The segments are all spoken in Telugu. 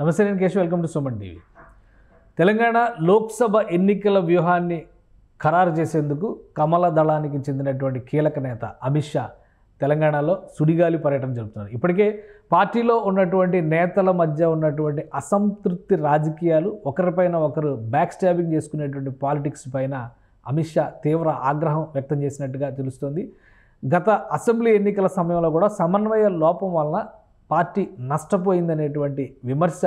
నమస్తే, నేను Keshav. Welcome to Suman TV. Telangana Lok Sabha ఎన్నికల వ్యూహాన్ని ఖరారు చేసేందుకు కమల దళానికి చెందినటువంటి కీలక నేత అమిత్ షా తెలంగాణలో సుడిగాలి పర్యటన జరుపుతున్నారు. ఇప్పటికే పార్టీలో ఉన్నటువంటి నేతల మధ్య ఉన్నటువంటి అసంతృప్తి రాజకీయాలు, ఒకరిపైన ఒకరు బ్యాక్ స్టాబింగ్ చేసుకునేటువంటి పాలిటిక్స్ పైన అమిత్ షా తీవ్ర ఆగ్రహం వ్యక్తం చేసినట్టుగా తెలుస్తోంది. గత అసెంబ్లీ ఎన్నికల సమయంలో కూడా సమన్వయ లోపం వలన పార్టీ నష్టపోయిందనేటువంటి విమర్శ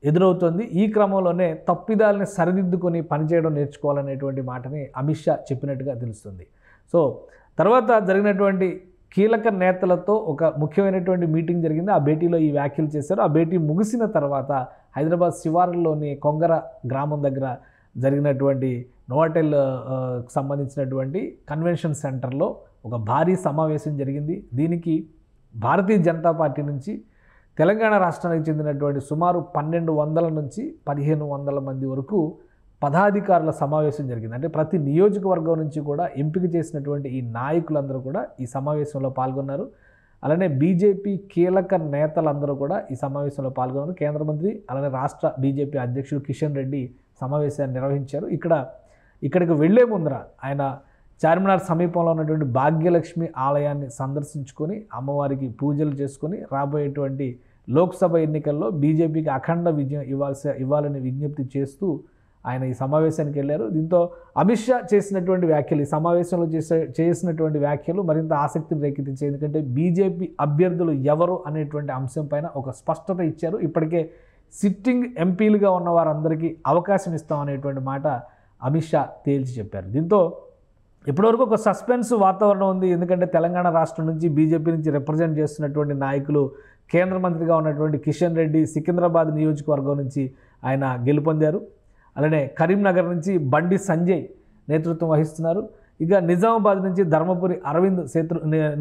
ఎదురవుతోంది. ఈ క్రమంలోనే తప్పిదాలని సరిదిద్దుకొని పనిచేయడం నేర్చుకోవాలనేటువంటి మాటని అమిత్ షా చెప్పినట్టుగా తెలుస్తుంది. సో తర్వాత జరిగినటువంటి కీలక నేతలతో ఒక ముఖ్యమైనటువంటి మీటింగ్ జరిగింది. ఆ భేటీలో ఈ వ్యాఖ్యలు చేశారు. ఆ భేటీ ముగిసిన తర్వాత హైదరాబాద్ శివారులోని కొంగర గ్రామం దగ్గర జరిగినటువంటి నోవాటెల్ సంబంధించినటువంటి కన్వెన్షన్ సెంటర్లో ఒక భారీ సమావేశం జరిగింది. దీనికి భారతీయ జనతా పార్టీ నుంచి తెలంగాణ రాష్ట్రానికి చెందినటువంటి సుమారు 1200 నుంచి 1500 మంది వరకు పదాధికారుల సమావేశం జరిగింది. అంటే ప్రతి నియోజకవర్గం నుంచి కూడా ఎంపిక చేసినటువంటి ఈ నాయకులందరూ కూడా ఈ సమావేశంలో పాల్గొన్నారు. అలానే బీజేపీ కీలక నేతలందరూ కూడా ఈ సమావేశంలో పాల్గొన్నారు. కేంద్ర మంత్రి అలానే రాష్ట్ర బీజేపీ అధ్యక్షుడు కిషన్ రెడ్డి సమావేశాన్ని నిర్వహించారు. ఇక్కడికి వెళ్లే ముందర ఆయన చార్మినార్ సమీపంలో ఉన్నటువంటి భాగ్యలక్ష్మి ఆలయాన్ని సందర్శించుకొని అమ్మవారికి పూజలు చేసుకొని రాబోయేటువంటి లోక్సభ ఎన్నికల్లో బీజేపీకి అఖండ విజయం ఇవ్వాలని విజ్ఞప్తి చేస్తూ ఆయన ఈ సమావేశానికి వెళ్ళారు. దీంతో అమిత్ షా చేసినటువంటి వ్యాఖ్యలు, ఈ సమావేశంలో చేసినటువంటి వ్యాఖ్యలు మరింత ఆసక్తిని రేకెత్తించాయి. ఎందుకంటే బీజేపీ అభ్యర్థులు ఎవరు అనేటువంటి అంశం పైన ఒక స్పష్టత ఇచ్చారు. ఇప్పటికే సిట్టింగ్ ఎంపీలుగా ఉన్న వారందరికీ అవకాశం ఇస్తామనేటువంటి మాట అమిత్ షా తేల్చి చెప్పారు. దీంతో ఇప్పటివరకు ఒక సస్పెన్స్ వాతావరణం ఉంది. ఎందుకంటే తెలంగాణ రాష్ట్రం నుంచి బీజేపీ నుంచి రిప్రజెంట్ చేస్తున్నటువంటి నాయకులు, కేంద్ర మంత్రిగా ఉన్నటువంటి కిషన్ రెడ్డి సికింద్రాబాద్ నియోజకవర్గం నుంచి ఆయన గెలుపొందారు. అలానే కరీంనగర్ నుంచి బండి సంజయ్ నేతృత్వం వహిస్తున్నారు. ఇక నిజామాబాద్ నుంచి ధర్మపురి అరవింద్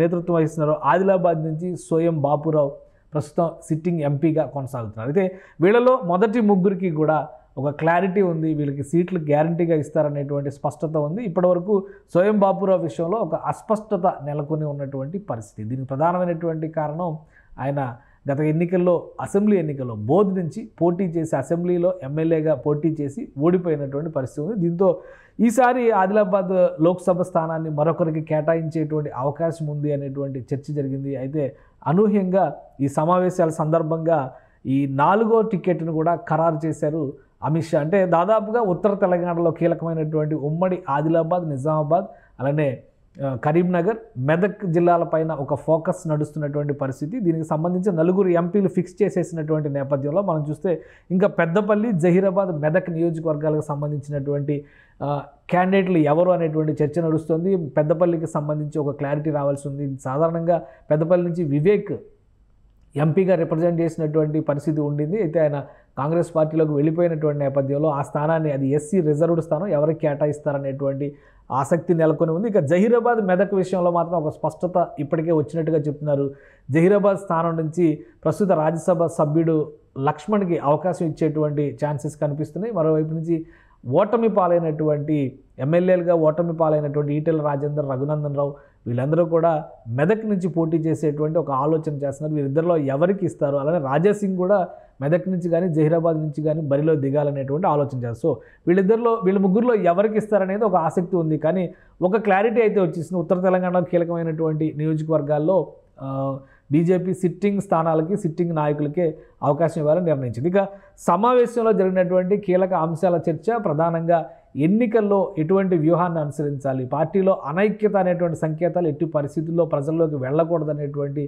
నేతృత్వం వహిస్తున్నారు. ఆదిలాబాద్ నుంచి సోయం బాపురావు ప్రస్తుతం సిట్టింగ్ ఎంపీగా కొనసాగుతున్నారు. అయితే వీళ్ళలో మొదటి ముగ్గురికి కూడా ఒక క్లారిటీ ఉంది, వీళ్ళకి సీట్లు గ్యారంటీగా ఇస్తారనేటువంటి స్పష్టత ఉంది. ఇప్పటివరకు సోయం బాపురావు విషయంలో ఒక అస్పష్టత నెలకొని ఉన్నటువంటి పరిస్థితి. దీనికి ప్రధానమైనటువంటి కారణం ఆయన గత ఎన్నికల్లో, అసెంబ్లీ ఎన్నికల్లో బోధ్ నుంచి పోటీ చేసి అసెంబ్లీలో ఎమ్మెల్యేగా పోటీ చేసి ఓడిపోయినటువంటి పరిస్థితి ఉంది. దీంతో ఈసారి ఆదిలాబాద్ లోక్సభ స్థానాన్ని మరొకరికి కేటాయించేటువంటి అవకాశం ఉంది అనేటువంటి చర్చ జరిగింది. అయితే అనూహ్యంగా ఈ సమావేశాల సందర్భంగా ఈ 4వ టికెట్ను కూడా ఖరారు చేశారు అమిత్ షా. అంటే దాదాపుగా ఉత్తర తెలంగాణలో కీలకమైనటువంటి ఉమ్మడి ఆదిలాబాద్, నిజామాబాద్, అలానే కరీంనగర్, మెదక్ జిల్లాలపైన ఒక ఫోకస్ నడుస్తున్నటువంటి పరిస్థితి. దీనికి సంబంధించి 4 ఎంపీలు ఫిక్స్ చేసేసినటువంటి నేపథ్యంలో మనం చూస్తే ఇంకా పెద్దపల్లి, జహీరాబాద్, మెదక్ నియోజకవర్గాలకు సంబంధించినటువంటి క్యాండిడేట్లు ఎవరు అనేటువంటి చర్చ నడుస్తుంది. పెద్దపల్లికి సంబంధించి ఒక క్లారిటీ రావాల్సి ఉంది. సాధారణంగా పెద్దపల్లి నుంచి వివేక్ ఎంపీగా రిప్రజెంట్ చేసినటువంటి పరిస్థితి ఉండింది. అయితే ఆయన కాంగ్రెస్ పార్టీలోకి వెళ్ళిపోయినటువంటి నేపథ్యంలో ఆ స్థానాన్ని, అది ఎస్సీ రిజర్వ్డ్ స్థానం, ఎవరికి కేటాయిస్తారనేటువంటి ఆసక్తి నెలకొని ఉంది. ఇక జహీరాబాద్, మెదక్ విషయంలో మాత్రం ఒక స్పష్టత ఇప్పటికే వచ్చినట్టుగా చెప్తున్నారు. జహీరాబాద్ స్థానం నుంచి ప్రస్తుత రాజ్యసభ సభ్యుడు లక్ష్మణ్కి అవకాశం ఇచ్చేటువంటి ఛాన్సెస్ కనిపిస్తున్నాయి. మరోవైపు నుంచి ఓటమి పాలైనటువంటి ఎమ్మెల్యేలుగా ఓటమి పాలైనటువంటి ఈటెల రాజేందర్, రఘునందన్ రావు వీళ్ళందరూ కూడా మెదక్ నుంచి పోటీ చేసేటువంటి ఒక ఆలోచన చేస్తున్నారు. వీరిద్దరిలో ఎవరికి ఇస్తారు, అలానే రాజాసింగ్ కూడా మెదక్ నుంచి కానీ జహీరాబాద్ నుంచి కానీ బరిలో దిగాలనేటువంటి ఆలోచన చేస్తారు. సో వీళ్ళ ముగ్గురులో ఎవరికి ఇస్తారనేది ఒక ఆసక్తి ఉంది. కానీ ఒక క్లారిటీ అయితే వచ్చేసింది. ఉత్తర తెలంగాణలో కీలకమైనటువంటి నియోజకవర్గాల్లో బీజేపీ సిట్టింగ్ స్థానాలకి, సిట్టింగ్ నాయకులకే అవకాశం ఇవ్వాలని నిర్ణయించింది. ఇక సమావేశంలో జరిగినటువంటి కీలక అంశాల చర్చ ప్రధానంగా ఎన్నికల్లో ఎటువంటి వ్యూహాన్ని అనుసరించాలి, పార్టీలో అనైక్యత అనేటువంటి సంకేతాలు ఎట్టి పరిస్థితుల్లో ప్రజల్లోకి వెళ్ళకూడదనేటువంటి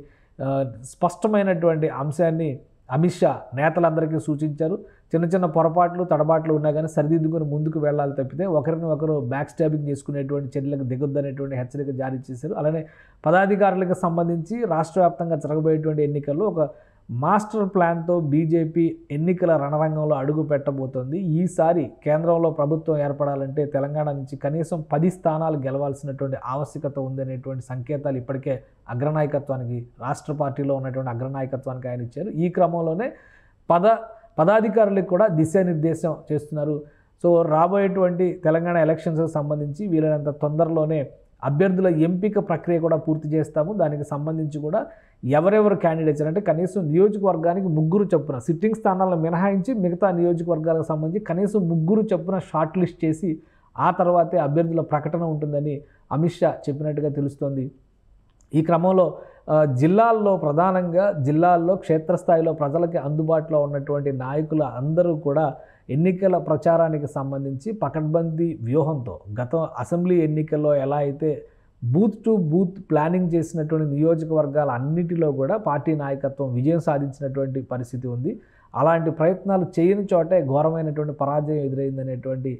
స్పష్టమైనటువంటి అంశాన్ని అమిత్ షా నేతలందరికీ సూచించారు. చిన్న చిన్న పొరపాట్లు, తడబాట్లు ఉన్నా కానీ సరిదిద్దుకొని ముందుకు వెళ్ళాలి తప్పితే ఒకరిని ఒకరు బ్యాక్ స్టాబింగ్ చేసుకునేటువంటి చర్యలకు దిగొద్దనేటువంటి హెచ్చరిక జారీ చేశారు. అలానే పదాధికారులకు సంబంధించి రాష్ట్ర వ్యాప్తంగా జరగబోయేటువంటి ఎన్నికల్లో ఒక మాస్టర్ ప్లాన్తో బీజేపీ ఎన్నికల రణరంగంలో అడుగు పెట్టబోతోంది. ఈసారి కేంద్రంలో ప్రభుత్వం ఏర్పడాలంటే తెలంగాణ నుంచి కనీసం 10 స్థానాలు గెలవాల్సినటువంటి ఆవశ్యకత ఉందనేటువంటి సంకేతాలు ఇప్పటికే అగ్రనాయకత్వానికి, రాష్ట్ర పార్టీలో ఉన్నటువంటి అగ్రనాయకత్వానికి ఆయన ఇచ్చారు. ఈ క్రమంలోనే పదాధికారులకు కూడా దిశానిర్దేశం చేస్తున్నారు. సో రాబోయేటువంటి తెలంగాణ ఎలక్షన్స్కి సంబంధించి వీలైనంత తొందరలోనే అభ్యర్థుల ఎంపిక ప్రక్రియ కూడా పూర్తి చేస్తాము. దానికి సంబంధించి కూడా ఎవరెవరు క్యాండిడేట్స్ అంటే కనీసం నియోజకవర్గానికి 3 చొప్పున సిట్టింగ్ స్థానాలను మినహాయించి మిగతా నియోజకవర్గాలకు సంబంధించి కనీసం 3 చొప్పున షార్ట్ లిస్ట్ చేసి ఆ తర్వాతే అభ్యర్థుల ప్రకటన ఉంటుందని అమిత్ షా చెప్పినట్టుగా తెలుస్తోంది. ఈ క్రమంలో జిల్లాల్లో ప్రధానంగా క్షేత్రస్థాయిలో ప్రజలకి అందుబాటులో ఉన్నటువంటి నాయకుల అందరూ కూడా ఎన్నికల ప్రచారానికి సంబంధించి పకడ్బందీ వ్యూహంతో గత అసెంబ్లీ ఎన్నికల్లో ఎలా అయితే బూత్ టు బూత్ ప్లానింగ్ చేసినటువంటి నియోజకవర్గాల అన్నిటిలో కూడా పార్టీ నాయకత్వం విజయం సాధించినటువంటి పరిస్థితి ఉంది. అలాంటి ప్రయత్నాలు చేయని చోటే ఘోరమైనటువంటి పరాజయం ఎదురైందనేటువంటి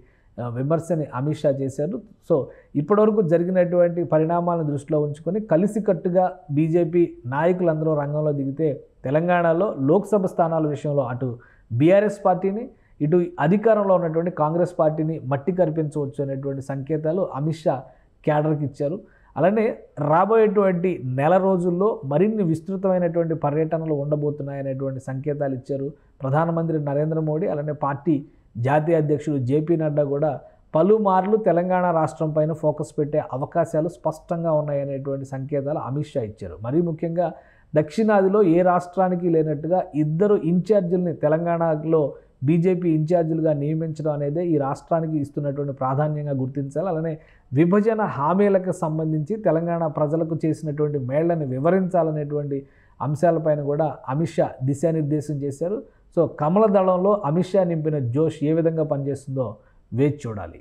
విమర్శని అమిత్ షా చేశారు. సో ఇప్పటివరకు జరిగినటువంటి పరిణామాలను దృష్టిలో ఉంచుకొని కలిసికట్టుగా బీజేపీ నాయకులందరూ రంగంలో దిగితే తెలంగాణలో లోక్సభ స్థానాల విషయంలో అటు బీఆర్ఎస్ పార్టీని ఇటు అధికారంలో ఉన్నటువంటి కాంగ్రెస్ పార్టీని మట్టి కరిపించవచ్చు అనేటువంటి సంకేతాలు అమిత్ షా క్యాడర్కి ఇచ్చారు. అలానే రాబోయేటువంటి నెల రోజుల్లో మరిన్ని విస్తృతమైనటువంటి పర్యటనలు ఉండబోతున్నాయనేటువంటి సంకేతాలు ఇచ్చారు. ప్రధానమంత్రి నరేంద్ర మోడీ అలానే పార్టీ జాతీయ అధ్యక్షుడు జేపీ నడ్డా కూడా పలుమార్లు తెలంగాణ రాష్ట్రం పైన ఫోకస్ పెట్టే అవకాశాలు స్పష్టంగా ఉన్నాయనేటువంటి సంకేతాలు అమిత్ షా ఇచ్చారు. మరీ ముఖ్యంగా దక్షిణాదిలో ఏ రాష్ట్రానికి లేనట్టుగా 2 ఇన్ఛార్జీలని తెలంగాణలో బీజేపీ ఇన్ఛార్జీలుగా నియమించడం అనేది ఈ రాష్ట్రానికి ఇస్తున్నటువంటి ప్రాధాన్యంగా గుర్తించాలి. అలానే విభజన హామీలకు సంబంధించి తెలంగాణ ప్రజలకు చేసినటువంటి మేళ్లను వివరించాలనేటువంటి అంశాలపైన కూడా అమిత్ షా దిశానిర్దేశం చేశారు. సో కమల దళంలో అమిత్ షా నింపిన జోష్ ఏ విధంగా పనిచేస్తుందో వేచి చూడాలి.